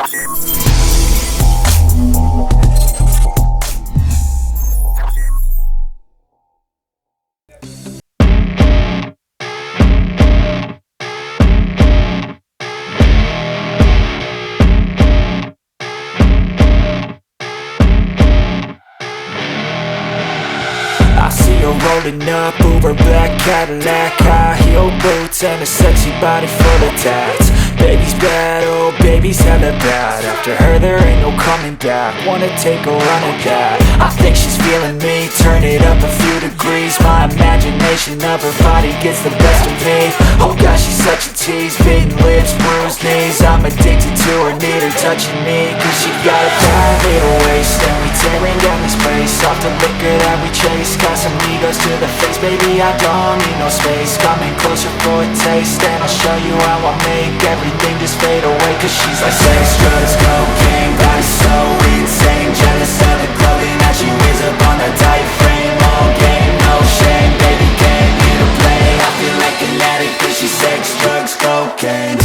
I see her rolling up, Uber black Cadillac, high heel boots and a sexy body full of tats. Baby's bad, oh baby's hella bad. After her there ain't no coming back. Wanna take a run at that. I think she's feeling me, turn it up a few degrees. My imagination of her body gets the best of me. Oh gosh, she's such a tease, beating lips, bruised knees. I'm addicted to her, need her touching me. Cause she got a bad little waist, and we tearing down this place. Off the liquor that we chase, got some egos to the face. Baby, I don't need no space. Coming closer for a taste, and I'll show you how I make everything just fade away. Cause she's like sex, drugs, cocaine, body so insane. Jealous of the clothing that she wears up on her tight frame. All game, no shame, baby came here to play. I feel like an addict cause she's sex, drugs, cocaine.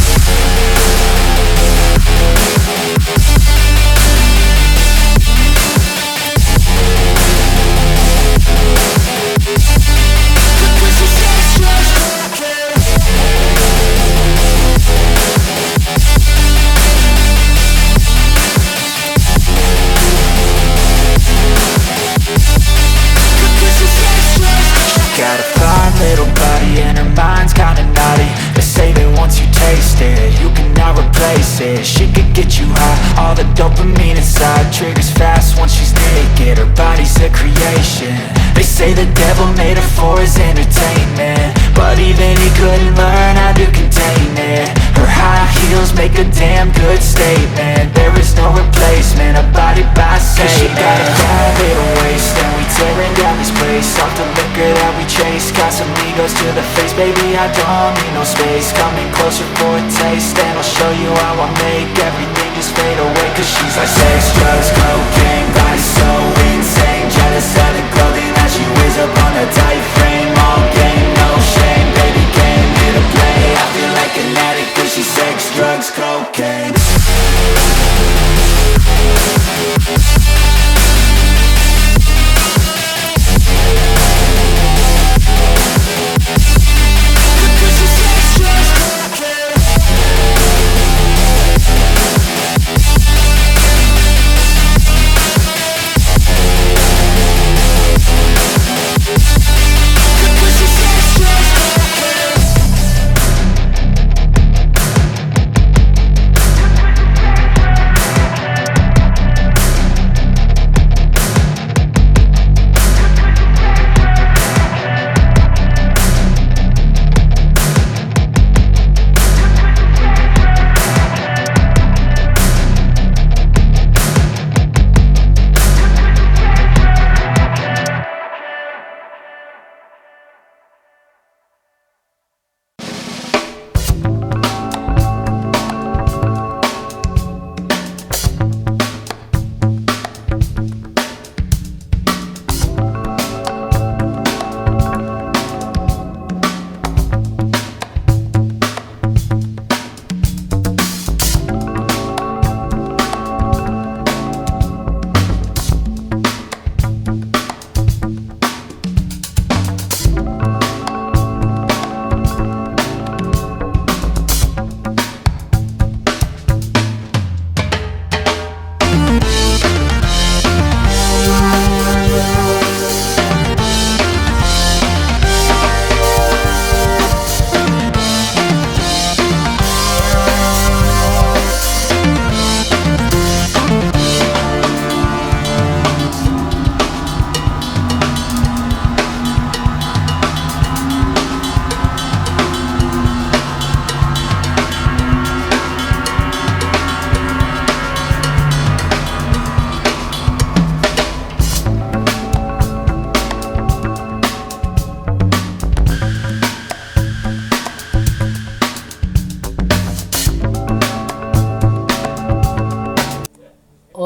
Got a fine little body and her mind's kinda naughty. They say that once you taste it, you cannot replace it. She could get you high, all the dopamine inside triggers fast once she's naked. Her body's a creation. They say the devil made her for his entertainment, but even he couldn't learn how to contain it. Her high heels make a damn good statement. There is no replacement, a body by Satan. Cause she got a bad little waist, and we tearing down this place. Off the liquor that we chase, got some egos to the face. Baby, I don't need no space. Coming closer for a taste, and I'll show you how I make everything just fade away. Cause she's like sex, drugs, cocaine, body so insane. Jealous of the clothing that she wears up on her tight frame. All game, no shame, baby came here to play. I feel like an addict cause she's sex, drugs, cocaine.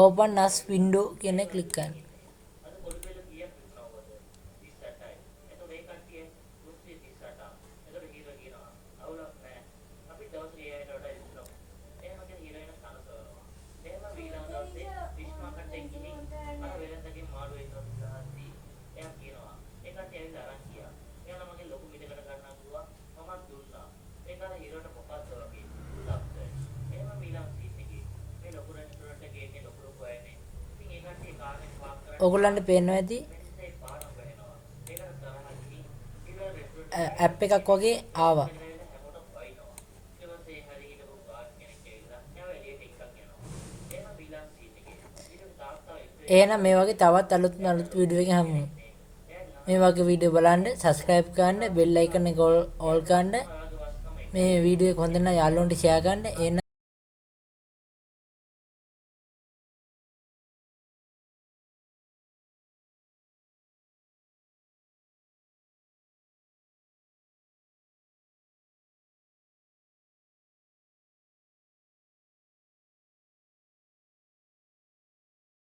Open as window කියන click කරන්න. ඔයගොල්ලන්ට පේනවා ඇති app එකක් වගේ ආවා. එහෙනම් මේ වගේ තවත් අලුත් වීඩියෝ එකකින් හමු. මේ වගේ වීඩියෝ බලන්න subscribe කරන්න, bell icon එක all කරන්න. මේ වීඩියෝ එක හොඳ නම් යාළුවන්ට share කරන්න. එහෙනම්